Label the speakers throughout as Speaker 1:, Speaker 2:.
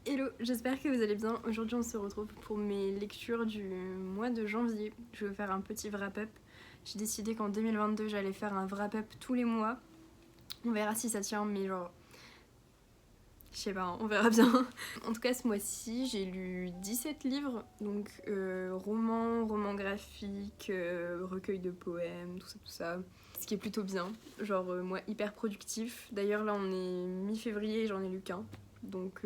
Speaker 1: Hello, j'espère que vous allez bien. Aujourd'hui on se retrouve pour mes lectures du mois de janvier. Je vais faire un petit wrap-up. J'ai décidé qu'en 2022 j'allais faire un wrap-up tous les mois. On verra si ça tient, mais genre... Je sais pas, on verra bien. En tout cas ce mois-ci j'ai lu 17 livres. Donc romans graphiques, recueils de poèmes, tout ça. Ce qui est plutôt bien. Genre moi hyper productif. D'ailleurs là on est mi-février et j'en ai lu qu'un. Donc...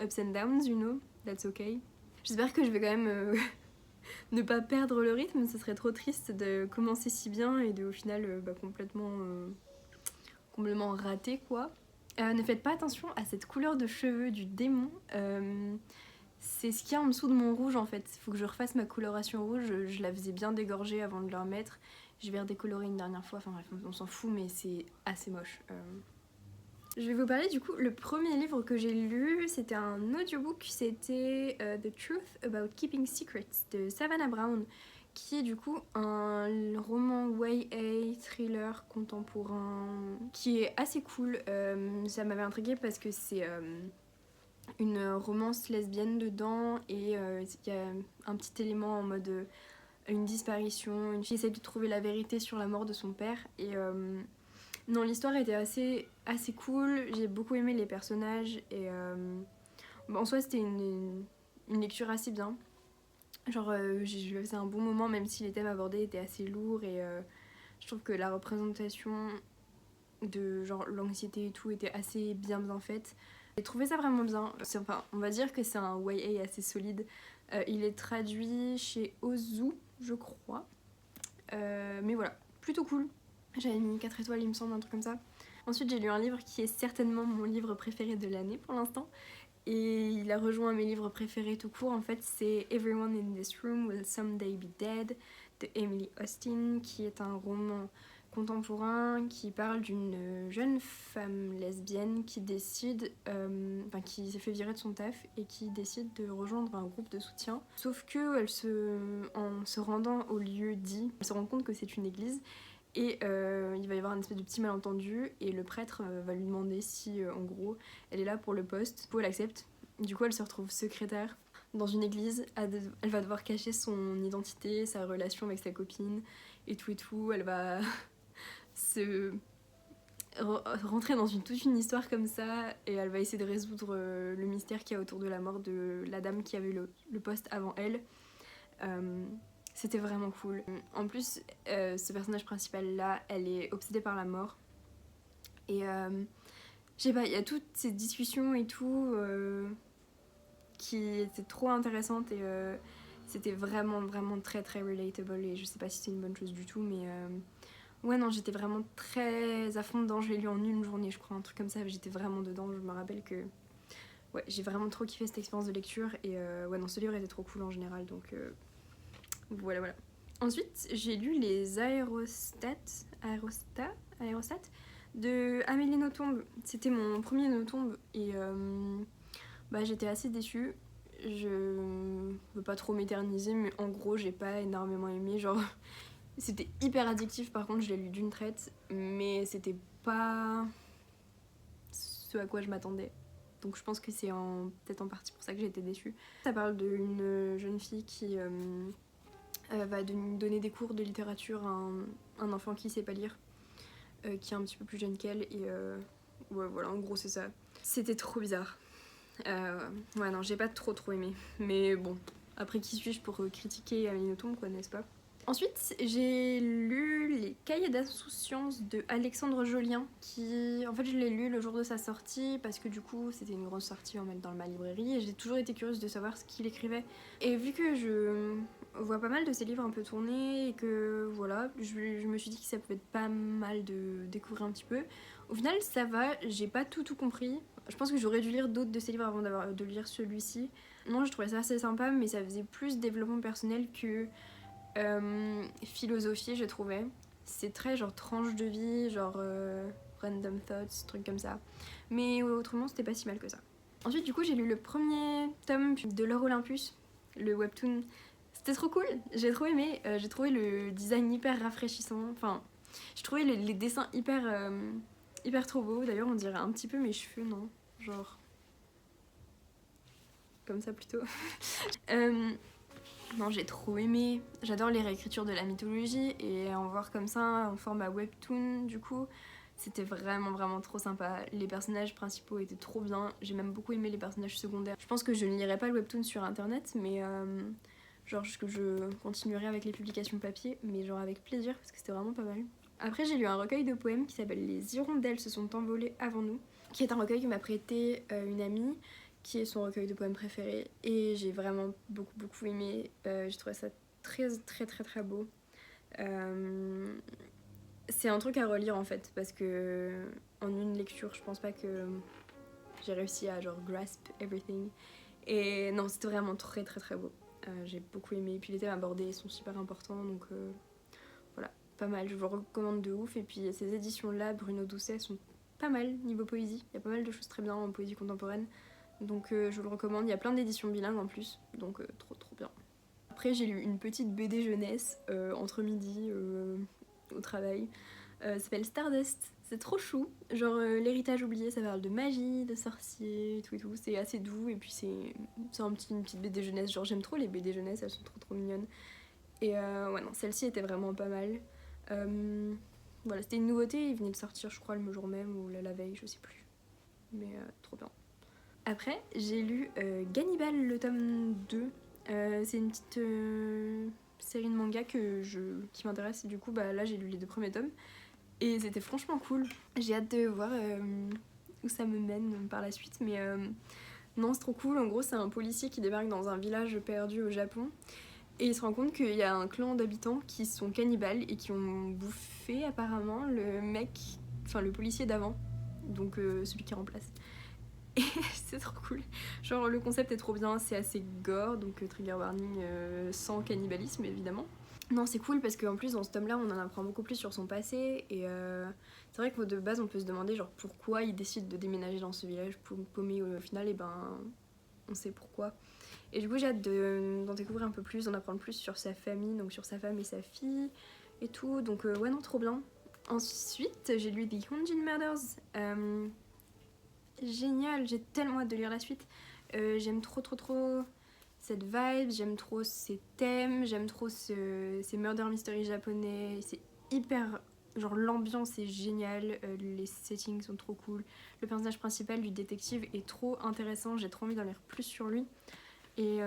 Speaker 1: ups and downs, you know, that's okay. J'espère que je vais quand même ne pas perdre le rythme, ce serait trop triste de commencer si bien et de au final complètement rater quoi. Ne faites pas attention à cette couleur de cheveux du démon, c'est ce qu'il y a en dessous de mon rouge en fait. Faut que je refasse ma coloration rouge, je la faisais bien dégorger avant de la remettre. Je vais redécolorer une dernière fois, enfin bref, on s'en fout mais c'est assez moche. Je vais vous parler du coup, le premier livre que j'ai lu, c'était un audiobook, c'était The Truth About Keeping Secrets de Savannah Brown, qui est du coup un roman YA, thriller contemporain, qui est assez cool. Ça m'avait intriguée parce que c'est une romance lesbienne dedans et il y a un petit élément en mode une disparition, une fille essaie de trouver la vérité sur la mort de son père et... non, l'histoire était assez cool, j'ai beaucoup aimé les personnages et en soi c'était une lecture assez bien. Genre j'ai passé un bon moment même si les thèmes abordés étaient assez lourds et je trouve que la représentation de genre l'anxiété et tout était assez bien faite. J'ai trouvé ça vraiment bien, enfin on va dire que c'est un YA assez solide. Il est traduit chez Ozu je crois, mais voilà, plutôt cool. J'avais mis 4 étoiles il me semble, un truc comme ça. Ensuite j'ai lu un livre qui est certainement mon livre préféré de l'année pour l'instant. Et il a rejoint mes livres préférés tout court. En fait c'est Everyone in this room will someday be dead de Emily Austin, qui est un roman contemporain qui parle d'une jeune femme lesbienne qui décide, qui s'est fait virer de son taf et qui décide de rejoindre un groupe de soutien. Sauf que en se rendant au lieu dit, elle se rend compte que c'est une église et il va y avoir une espèce de petit malentendu et le prêtre va lui demander si en gros elle est là pour le poste. Du coup elle accepte, du coup elle se retrouve secrétaire dans une église, elle va devoir cacher son identité, sa relation avec sa copine et tout, elle va se rentrer dans toute une histoire comme ça et elle va essayer de résoudre le mystère qu'il y a autour de la mort de la dame qui avait le poste avant elle. C'était vraiment cool. En plus, ce personnage principal là, elle est obsédée par la mort. Et je sais pas, il y a toutes ces discussions et tout qui étaient trop intéressantes et c'était vraiment très relatable et je sais pas si c'est une bonne chose du tout mais ouais non j'étais vraiment très à fond dedans, je l'ai lu en une journée je crois, un truc comme ça, j'étais vraiment dedans, je me rappelle que ouais j'ai vraiment trop kiffé cette expérience de lecture et ouais non ce livre était trop cool en général donc voilà. Ensuite, j'ai lu les aérostats de Amélie Nothomb. C'était mon premier Nothomb et j'étais assez déçue. Je veux pas trop m'éterniser, mais en gros, j'ai pas énormément aimé. Genre, c'était hyper addictif. Par contre, je l'ai lu d'une traite, mais c'était pas ce à quoi je m'attendais. Donc je pense que c'est peut-être en partie pour ça que j'ai été déçue. Ça parle d'une jeune fille qui va donner des cours de littérature à un enfant qui sait pas lire, qui est un petit peu plus jeune qu'elle, et ouais, voilà, en gros c'est ça. C'était trop bizarre. Ouais, non, j'ai pas trop aimé. Mais bon, après qui suis-je pour critiquer Amélie Nothomb, quoi, n'est-ce pas? Ensuite, j'ai lu Les Cahiers d'insouciance de Alexandre Jolien, qui, en fait, je l'ai lu le jour de sa sortie parce que du coup, c'était une grosse sortie en mettre dans ma librairie et j'ai toujours été curieuse de savoir ce qu'il écrivait. Et vu que je vois pas mal de ses livres un peu tournés et que voilà, je me suis dit que ça pouvait être pas mal de découvrir un petit peu. Au final, ça va, j'ai pas tout compris. Je pense que j'aurais dû lire d'autres de ses livres avant de lire celui-ci. Non, je trouvais ça assez sympa, mais ça faisait plus développement personnel que philosophie, je trouvais. C'est très genre tranche de vie, genre random thoughts, trucs comme ça. Mais autrement, c'était pas si mal que ça. Ensuite, du coup, j'ai lu le premier tome de l'Or Olympus, le webtoon. C'était trop cool, j'ai trop aimé. J'ai trouvé le design hyper rafraîchissant. Enfin, j'ai trouvé les dessins hyper trop beaux. D'ailleurs, on dirait un petit peu mes cheveux, non? Genre. comme ça plutôt. Non, j'ai trop aimé. J'adore les réécritures de la mythologie et en voir comme ça en format webtoon du coup, c'était vraiment trop sympa. Les personnages principaux étaient trop bien. J'ai même beaucoup aimé les personnages secondaires. Je pense que je ne lirai pas le webtoon sur internet, mais genre que je continuerai avec les publications papier, mais genre avec plaisir parce que c'était vraiment pas mal. Après, j'ai lu un recueil de poèmes qui s'appelle Les hirondelles se sont envolées avant nous, qui est un recueil que m'a prêté une amie, qui est son recueil de poèmes préféré, et j'ai vraiment beaucoup aimé. J'ai trouvé ça très beau. C'est un truc à relire en fait, parce que en une lecture, je pense pas que j'ai réussi à genre grasp everything. Et non, c'était vraiment très beau. J'ai beaucoup aimé, et puis les thèmes abordés sont super importants, donc voilà, pas mal, je vous le recommande de ouf. Et puis ces éditions-là, Bruno Doucet, sont pas mal niveau poésie. Il y a pas mal de choses très bien en poésie contemporaine, donc je vous le recommande. Il y a plein d'éditions bilingues en plus, donc trop bien. Après, j'ai lu une petite BD jeunesse entre midi au travail. Ça s'appelle Stardust. C'est trop chou. Genre l'héritage oublié, ça parle de magie, de sorciers, et tout. C'est assez doux et puis c'est une petite BD jeunesse. Genre j'aime trop les BD jeunesse, elles sont trop mignonnes. Et ouais non, celle-ci était vraiment pas mal. Voilà, c'était une nouveauté, il venait de sortir je crois le jour même ou la veille, je sais plus. Mais trop bien. Après, j'ai lu Gannibal le tome 2. C'est une petite série de manga qui m'intéresse. Et du coup, bah, là, j'ai lu les 2 premiers tomes. Et c'était franchement cool. J'ai hâte de voir où ça me mène par la suite. Mais non, c'est trop cool. En gros, c'est un policier qui débarque dans un village perdu au Japon. Et il se rend compte qu'il y a un clan d'habitants qui sont cannibales et qui ont bouffé apparemment le policier d'avant. Donc celui qui remplace. Et c'est trop cool. Genre le concept est trop bien, c'est assez gore, donc trigger warning sans cannibalisme évidemment. Non, c'est cool parce qu'en plus dans ce tome-là, on en apprend beaucoup plus sur son passé et c'est vrai que de base, on peut se demander genre pourquoi il décide de déménager dans ce village paumé. Au final, et ben on sait pourquoi. Et du coup, j'ai hâte d'en découvrir un peu plus, d'en apprendre plus sur sa famille, donc sur sa femme et sa fille et tout. Donc ouais, non, trop bien. Ensuite, j'ai lu The Hunjin Murders. Génial, j'ai tellement hâte de lire la suite. J'aime trop cette vibe, j'aime trop ces thèmes, j'aime trop ces murder mystery japonais. C'est hyper... Genre l'ambiance est géniale, les settings sont trop cool. Le personnage principal du détective est trop intéressant, j'ai trop envie d'en lire plus sur lui. Et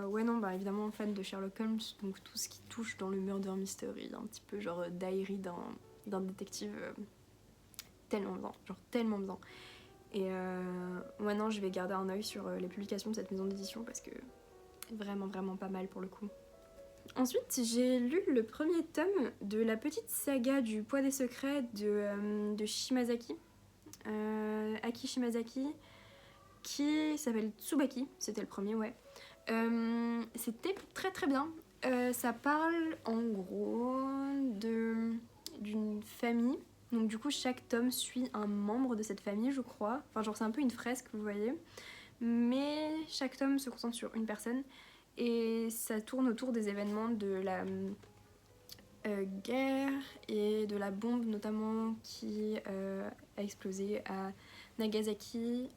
Speaker 1: ouais non, bah évidemment fan de Sherlock Holmes, donc tout ce qui touche dans le murder mystery, un petit peu genre diary d'un détective, tellement bien, genre tellement bien. Et maintenant je vais garder un œil sur les publications de cette maison d'édition parce que vraiment pas mal pour le coup. Ensuite j'ai lu le premier tome de la petite saga du poids des secrets de Shimazaki, Aki Shimazaki, qui s'appelle Tsubaki, c'était le premier, ouais. C'était très bien. Ça parle en gros d'une famille. Donc du coup chaque tome suit un membre de cette famille, je crois. Enfin genre c'est un peu une fresque, vous voyez. Mais chaque tome se concentre sur une personne et ça tourne autour des événements de la guerre et de la bombe notamment qui a explosé à Nagasaki.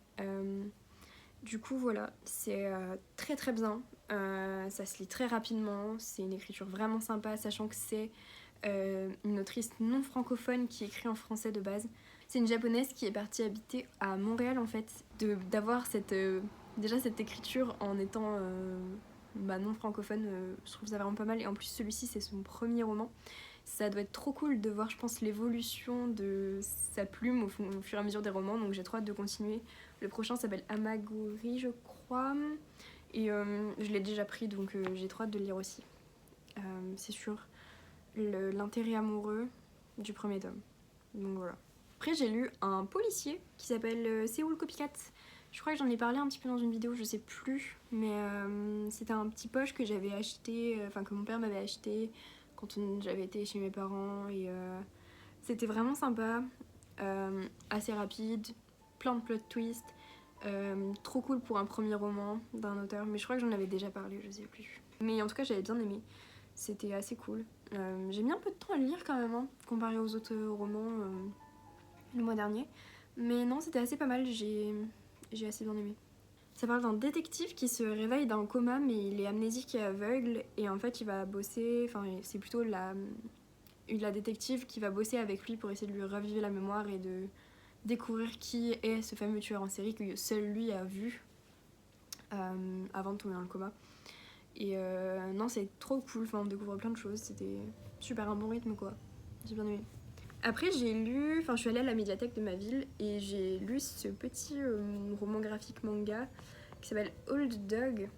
Speaker 1: Du coup voilà, c'est très bien. Ça se lit très rapidement, c'est une écriture vraiment sympa, sachant que c'est une autrice non francophone qui écrit en français de base. C'est une japonaise qui est partie habiter à Montréal en fait. D'avoir déjà cette écriture en étant non francophone, je trouve ça vraiment pas mal. Et en plus celui-ci c'est son premier roman. Ça doit être trop cool de voir je pense l'évolution de sa plume au fur et à mesure des romans. Donc j'ai trop hâte de continuer. Le prochain s'appelle Amaguri je crois. Et je l'ai déjà pris donc j'ai trop hâte de le lire aussi. C'est sûr. L'intérêt amoureux du premier tome. Donc voilà. Après j'ai lu un policier qui s'appelle Seoul Copycat. Je crois que j'en ai parlé un petit peu dans une vidéo, je sais plus, mais c'était un petit poche que j'avais acheté, que mon père m'avait acheté quand j'avais été chez mes parents et c'était vraiment sympa, assez rapide, plein de plot twists, trop cool pour un premier roman d'un auteur, mais je crois que j'en avais déjà parlé, je sais plus. Mais en tout cas j'avais bien aimé, c'était assez cool. J'ai mis un peu de temps à le lire quand même, hein, comparé aux autres romans le mois dernier. Mais non, c'était assez pas mal, j'ai assez bien aimé. Ça parle d'un détective qui se réveille d'un coma mais il est amnésique et aveugle et en fait il va bosser, enfin c'est plutôt la détective qui va bosser avec lui pour essayer de lui raviver la mémoire et de découvrir qui est ce fameux tueur en série que seul lui a vu avant de tomber dans le coma. Et non, c'est trop cool, enfin, on découvre plein de choses, c'était super un bon rythme quoi, j'ai bien aimé. Après j'ai lu, enfin je suis allée à la médiathèque de ma ville et j'ai lu ce petit roman graphique manga qui s'appelle Old Dog,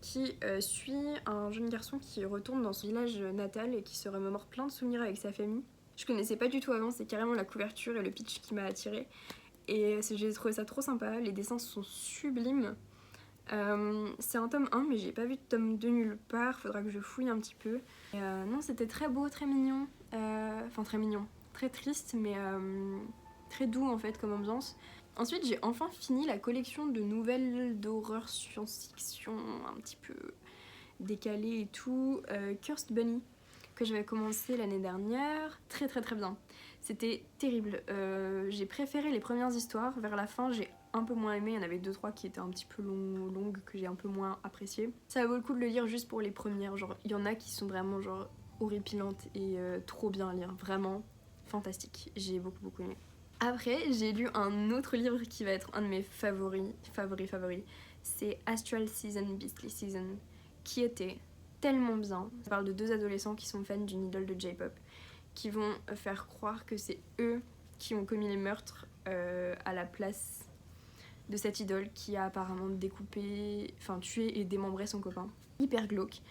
Speaker 1: qui suit un jeune garçon qui retourne dans son village natal et qui se remémore plein de souvenirs avec sa famille. Je connaissais pas du tout avant, c'est carrément la couverture et le pitch qui m'a attirée. Et j'ai trouvé ça trop sympa, les dessins sont sublimes. C'est un tome 1 mais j'ai pas vu de tome 2 nulle part, faudra que je fouille un petit peu. Et non, c'était très beau, très mignon, enfin très mignon, très triste mais très doux en fait comme ambiance. Ensuite j'ai enfin fini la collection de nouvelles d'horreur science-fiction un petit peu décalées et tout, Cursed Bunny, que j'avais commencé l'année dernière, très très très bien. C'était terrible, j'ai préféré les premières histoires, vers la fin j'ai un peu moins aimé, il y en avait 2-3 qui étaient un petit peu longues que j'ai un peu moins appréciées. Ça vaut le coup de le lire juste pour les premières, genre il y en a qui sont vraiment genre horripilantes et trop bien à lire, vraiment fantastique, j'ai beaucoup aimé. Après j'ai lu un autre livre qui va être un de mes favoris, c'est Astral Season, Beastly Season, qui était tellement bien. Ça parle de 2 adolescents qui sont fans d'une idole de J-pop, qui vont faire croire que c'est eux qui ont commis les meurtres à la place de cette idole qui a apparemment découpé, enfin tué et démembré son copain. Hyper glauque.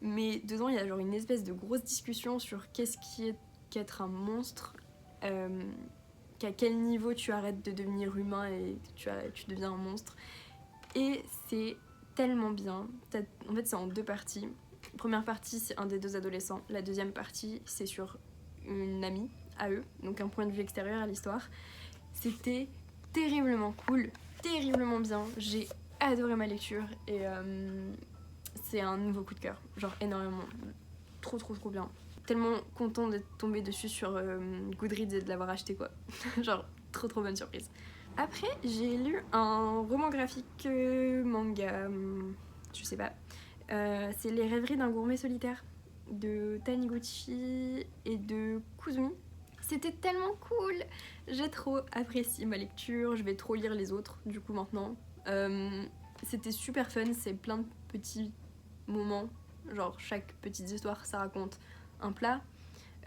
Speaker 1: Mais dedans il y a genre une espèce de grosse discussion sur qu'est-ce qui est qu'être un monstre, qu'à quel niveau tu arrêtes de devenir humain et tu deviens un monstre. Et c'est tellement bien. En fait c'est en 2 parties. La première partie c'est un des 2 adolescents, la deuxième partie c'est sur une amie à eux, donc un point de vue extérieur à l'histoire. C'était terriblement cool, terriblement bien, j'ai adoré ma lecture et c'est un nouveau coup de cœur, genre énormément, trop bien. Tellement content d'être tombée dessus sur Goodreads et de l'avoir acheté quoi, genre trop bonne surprise. Après j'ai lu un roman graphique manga, je sais pas, c'est Les rêveries d'un gourmet solitaire de Taniguchi et de Kuzumi. C'était tellement cool, j'ai trop apprécié ma lecture, je vais trop lire les autres du coup maintenant. C'était super fun, c'est plein de petits moments, genre chaque petite histoire ça raconte un plat.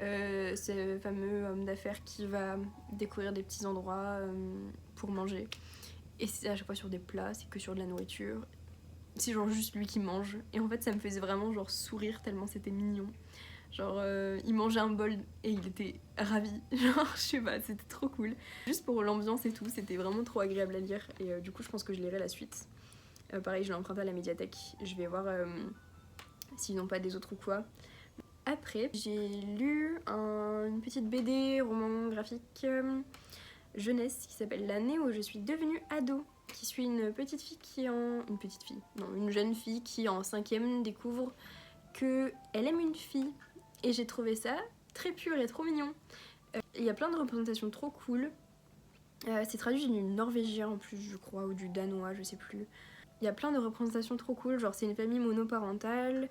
Speaker 1: C'est le fameux homme d'affaires qui va découvrir des petits endroits pour manger. Et c'est à chaque fois sur des plats, c'est que sur de la nourriture. C'est genre juste lui qui mange. Et en fait ça me faisait vraiment genre sourire tellement c'était mignon. Genre il mangeait un bol et il était ravi, genre je sais pas, c'était trop cool. Juste pour l'ambiance et tout, c'était vraiment trop agréable à lire et du coup je pense que je lirai la suite. Pareil je l'ai emprunté à la médiathèque, je vais voir s'ils n'ont pas des autres ou quoi. Après j'ai lu une petite BD, roman graphique jeunesse qui s'appelle L'année où je suis devenue ado, qui suit une petite fille qui en... une jeune fille qui en 5ème découvre qu'elle aime une fille. Et j'ai trouvé ça très pur et trop mignon. Il y a plein de représentations trop cool. C'est traduit du norvégien en plus, je crois, ou du danois, je sais plus. Il y a plein de représentations trop cool, genre c'est une famille monoparentale,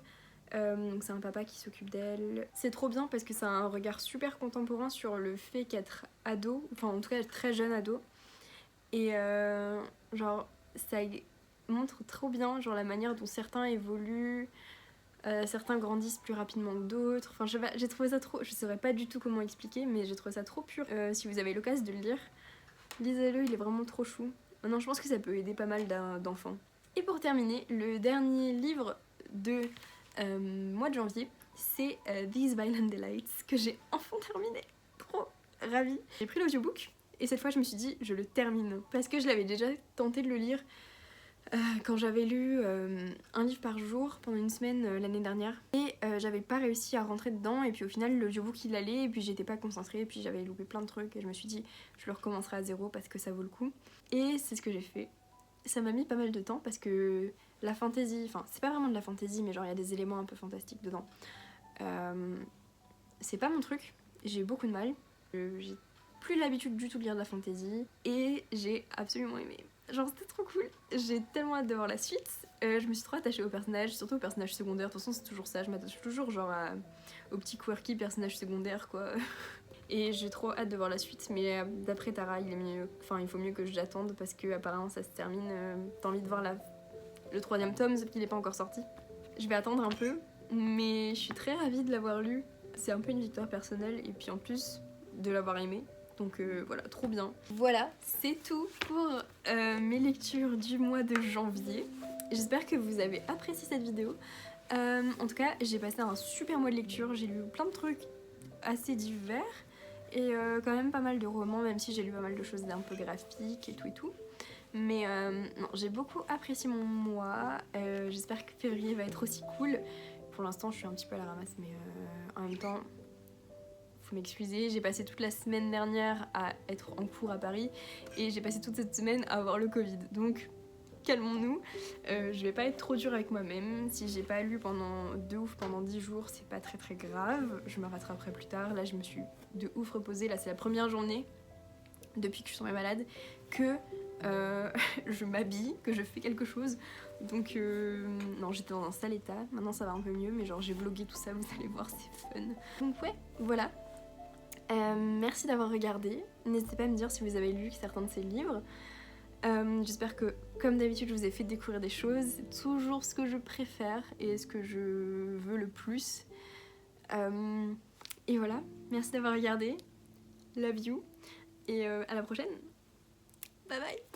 Speaker 1: donc c'est un papa qui s'occupe d'elle. C'est trop bien parce que ça a un regard super contemporain sur le fait qu'être ado, enfin en tout cas être très jeune ado. Et genre ça montre trop bien genre la manière dont certains évoluent. Certains grandissent plus rapidement que d'autres. Enfin, j'ai trouvé ça trop. Je saurais pas du tout comment expliquer, mais j'ai trouvé ça trop pur. Si vous avez l'occasion de le lire, lisez-le, il est vraiment trop chou. Non, je pense que ça peut aider pas mal d'enfants. Et pour terminer, le dernier livre de mois de janvier, c'est These Violent Delights, que j'ai enfin terminé. Trop ravie. J'ai pris l'audiobook et cette fois je me suis dit je le termine parce que je l'avais déjà tenté de le lire. Quand j'avais lu un livre par jour pendant une semaine l'année dernière et j'avais pas réussi à rentrer dedans et puis au final l'audiobook il allait et puis j'étais pas concentrée et puis j'avais loupé plein de trucs et je me suis dit je le recommencerai à zéro parce que ça vaut le coup et c'est ce que j'ai fait. Ça m'a mis pas mal de temps parce que la fantasy, enfin c'est pas vraiment de la fantasy mais genre il y a des éléments un peu fantastiques dedans. C'est pas mon truc, j'ai eu beaucoup de mal, j'ai plus l'habitude du tout de lire de la fantasy et j'ai absolument aimé. Genre c'était trop cool, j'ai tellement hâte de voir la suite. Je me suis trop attachée aux personnages, surtout aux personnages secondaires. De toute façon, c'est toujours ça, je m'attache toujours genre aux petits quirky personnages secondaires quoi. Et j'ai trop hâte de voir la suite, mais d'après Tara, il faut mieux que j'attende parce que apparemment ça se termine. T'as envie de voir le 3e tome, sauf qu'il n'est pas encore sorti. Je vais attendre un peu, mais je suis très ravie de l'avoir lu. C'est un peu une victoire personnelle et puis en plus de l'avoir aimé. Donc voilà, trop bien. Voilà, c'est tout pour mes lectures du mois de janvier. J'espère que vous avez apprécié cette vidéo. En tout cas, j'ai passé un super mois de lecture. J'ai lu plein de trucs assez divers et quand même pas mal de romans, même si j'ai lu pas mal de choses un peu graphiques et tout. Mais non, j'ai beaucoup apprécié mon mois. J'espère que février va être aussi cool. Pour l'instant, je suis un petit peu à la ramasse, mais en même temps, faut m'excuser. J'ai passé toute la semaine dernière à être en cours à Paris et j'ai passé toute cette semaine à avoir le Covid. Donc, calmons-nous. Je vais pas être trop dure avec moi-même. Si j'ai pas lu pendant 10 jours, c'est pas très grave. Je me rattraperai plus tard. Là, je me suis de ouf reposée. Là, c'est la première journée depuis que je suis tombée malade que je m'habille, que je fais quelque chose. Donc non, j'étais dans un sale état. Maintenant ça va un peu mieux, mais genre j'ai vlogué tout ça, vous allez voir, c'est fun. Donc ouais, voilà. Merci d'avoir regardé. N'hésitez pas à me dire si vous avez lu certains de ces livres. J'espère que, comme d'habitude, je vous ai fait découvrir des choses. C'est toujours ce que je préfère et ce que je veux le plus. Et voilà, merci d'avoir regardé. Love you. Et à la prochaine. Bye bye.